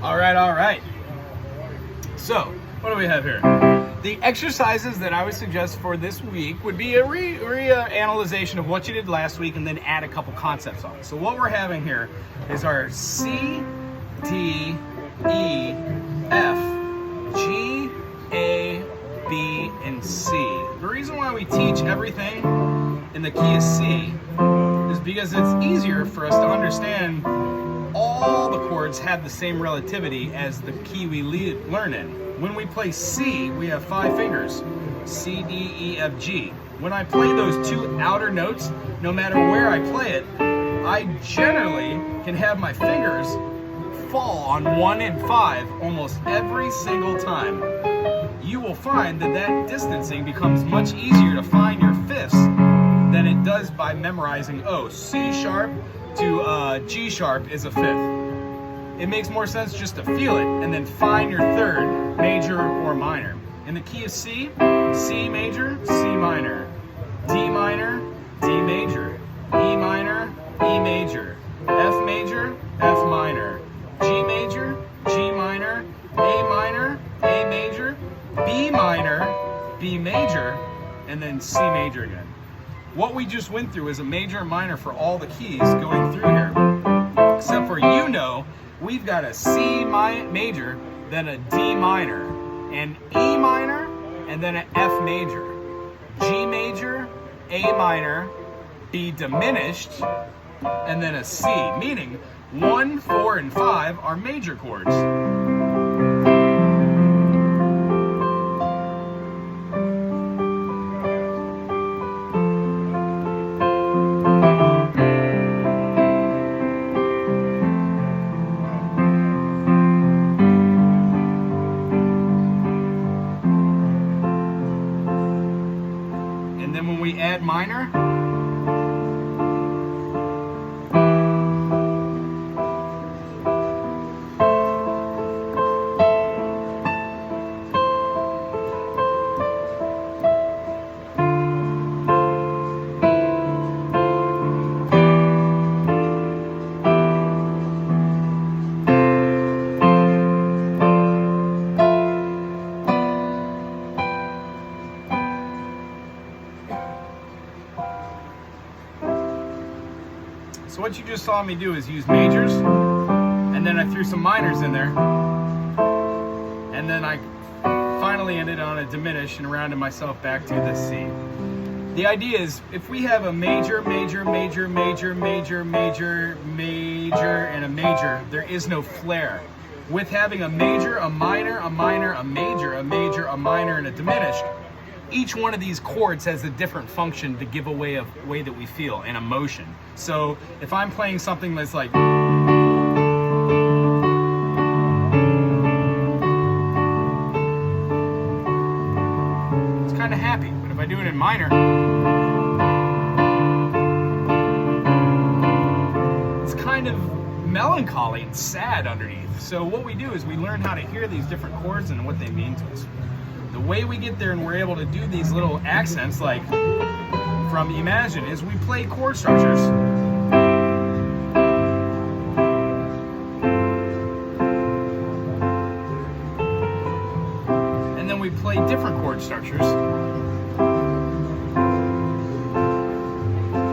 All right. So, what do we have here? The exercises that I would suggest for this week would be a reanalyzation of what you did last week and then add a couple concepts on it. So what we're having here is our C, D, E, F, G, A, B, and C. The reason why we teach everything in the key of C is because it's easier for us to understand all the chords have the same relativity as the key we learn in. When we play C, we have 5 fingers, C, D, E, F, G. When I play those 2 outer notes, no matter where I play it, I generally can have my fingers fall on 1 and 5 almost every single time. You will find that that distancing becomes much easier to find your fifths than it does by memorizing, oh, C sharp to G sharp is a fifth. It makes more sense just to feel it and then find your third, major or minor. In the key of C, C major, C minor, D minor, D major, E minor, E major, F major, F minor, G major, G minor, A minor, A major, B minor, B major, and then C major again. What we just went through is a major and minor for all the keys going through here. Except for we've got a C major, then a D minor, an E minor, and then an F major, G major, A minor, B diminished, and then a C, meaning 1, 4, and 5 are major chords. And then when we add minor, so what you just saw me do is use majors, and then I threw some minors in there, and then I finally ended on a diminish and rounded myself back to the C. The idea is, if we have a major, major, major, major, major, major, major, and a major, there is no flair. With having a major, a minor, a minor, a major, a major, a minor, and a diminished, each one of these chords has a different function to give away a way that we feel, an emotion. So if I'm playing something that's like, it's kind of happy, but if I do it in minor, it's kind of melancholy and sad underneath. So what we do is we learn how to hear these different chords and what they mean to us. The way we get there and we're able to do these little accents, like from Imagine, is we play chord structures. And then we play different chord structures.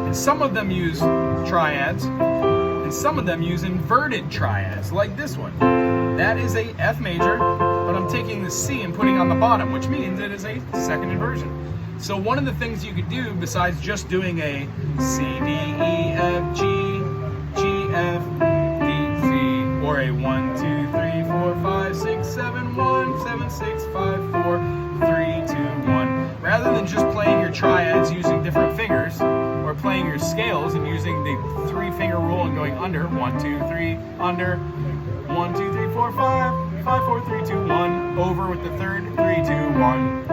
And some of them use triads, and some of them use inverted triads, like this one. That is a F major, but I'm taking the C and putting on the bottom, which means it is a second inversion. So one of the things you could do, besides just doing a C, D, E, F, G, G, F, D, C, or a 1, 2, 3, 4, 5, 6, 7, 1, 7, 6, 5, 4, 3, 2, 1. Rather than just playing your triads using different fingers, or playing your scales and using the 3-finger rule and going under, 1, 2, 3, under, 1, 2, 3, 4, 5, 5, 4, 3, 2, 1, over with the third, 3, 2, 1.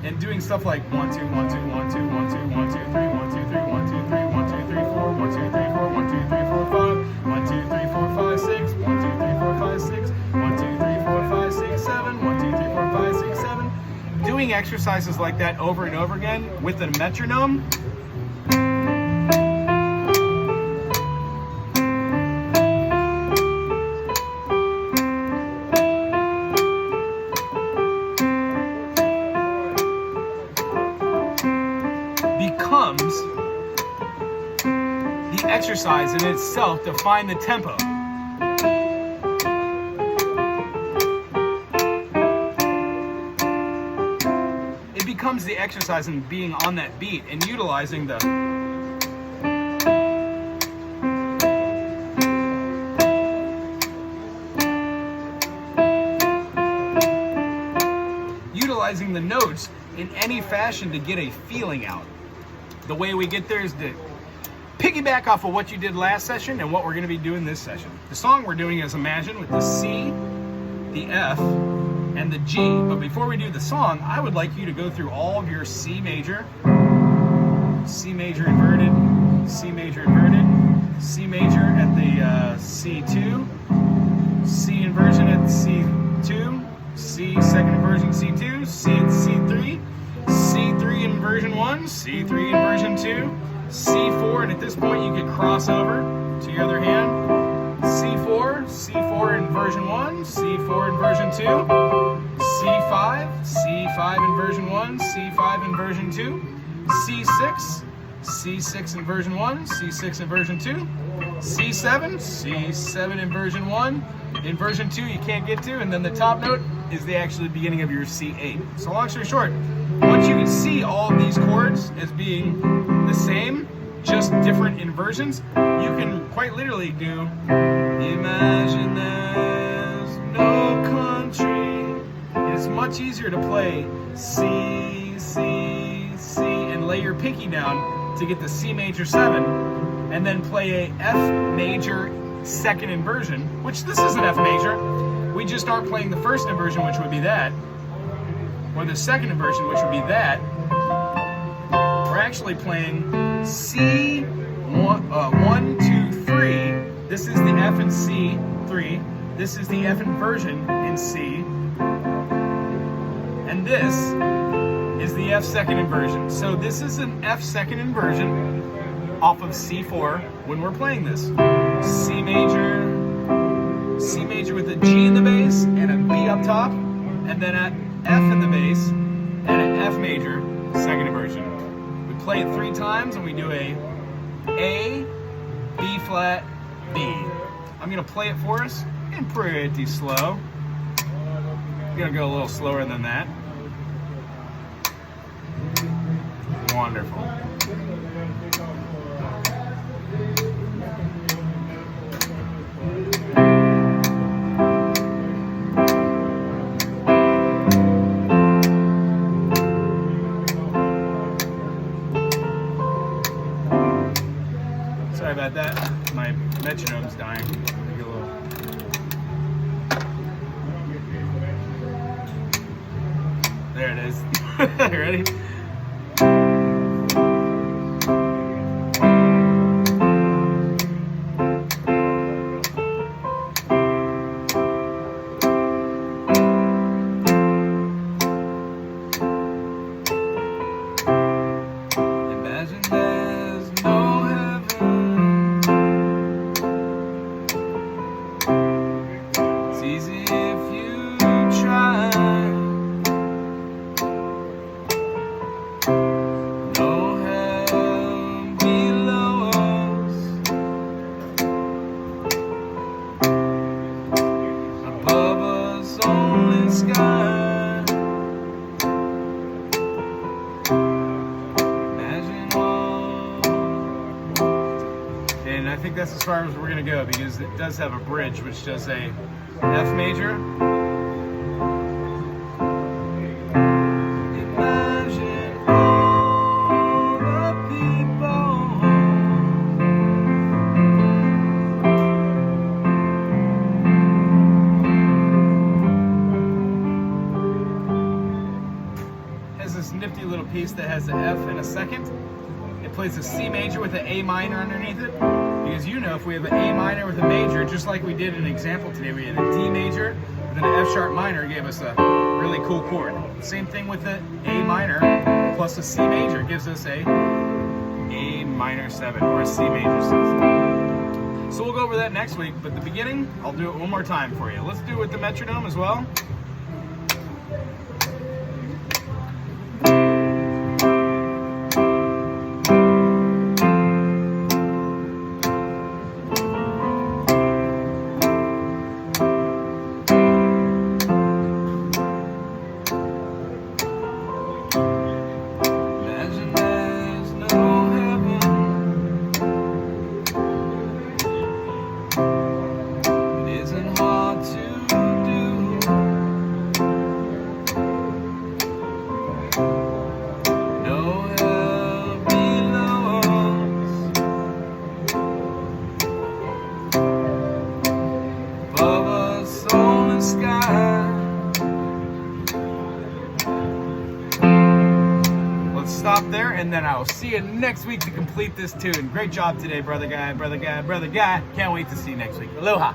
And doing stuff like 1, 2, 1, 2, 1, 2, 1, 2, 1, 2, 3, 1, 2, 3, 1, 2, 3, 1, 2, 3, 4, 1, 2, 3, 4, 1, 2, 3, 4, 5, 1, 2, 3, 4, 5, 6, 1, 2, 3, 4, 5, 6, 1, 2, 3, 4, 5, 6, 7, 1, 2, 3, 4, 5, 6, 7. Doing exercises like that over and over again with a metronome exercise in itself to find the tempo. It becomes the exercise in being on that beat and utilizing the notes in any fashion to get a feeling out. The way we get there is to piggyback off of what you did last session and what we're going to be doing this session. The song we're doing is Imagine with the C, the F, and the G. But before we do the song, I would like you to go through all of your C major inverted, C major inverted, C major at the C2, C inversion at C2, C second inversion C2, C at C3, C3 inversion 1, C3 inversion 2, C4, and at this point you could cross over to your other hand, C4, C4 inversion 1, C4 inversion 2, C5, C5 inversion 1, C5 inversion 2, C6, C6 inversion 1, C6 inversion 2, C7, C7 inversion 1, inversion 2 you can't get to, and then the top note is the actual beginning of your C8. So long story short, once you can see all of these chords as being the same, just different inversions, you can quite literally do Imagine there's no country. It's much easier to play C, C, C, and lay your pinky down to get the C major 7, and then play a F major second inversion, which this is an F major. We just aren't playing the first inversion, which would be that, or the second inversion, which would be that. We're actually playing C, 1, 2, 3. This is the F in C, 3. This is the F inversion in C. And this is the F second inversion. So this is an F second inversion off of C4 when we're playing this. C major with a G in the bass and a B up top, and then an F in the bass and an F major second inversion. We play it 3 times and we do a B flat, B. I'm gonna play it for us and pretty slow. I'm gonna go a little slower than that. Wonderful. Sorry about that. My metronome's dying. Make it a little. There it is. Ready? I think that's as far as we're going to go, because it does have a bridge which does a F major. Imagine all the people. Has this nifty little piece that has an F and a second. It plays a C major with an A minor underneath it. Because you know, if we have an A minor with a major, just like we did in an example today, we had a D major with an F sharp minor, gave us a really cool chord. Same thing with the A minor plus a C major gives us a minor 7 or a C major 6. So we'll go over that next week, but the beginning, I'll do it one more time for you. Let's do it with the metronome as well. stop there, and then I will see you next week to complete this tune. Great job today, brother guy, brother guy, brother guy. Can't wait to see you next week. Aloha.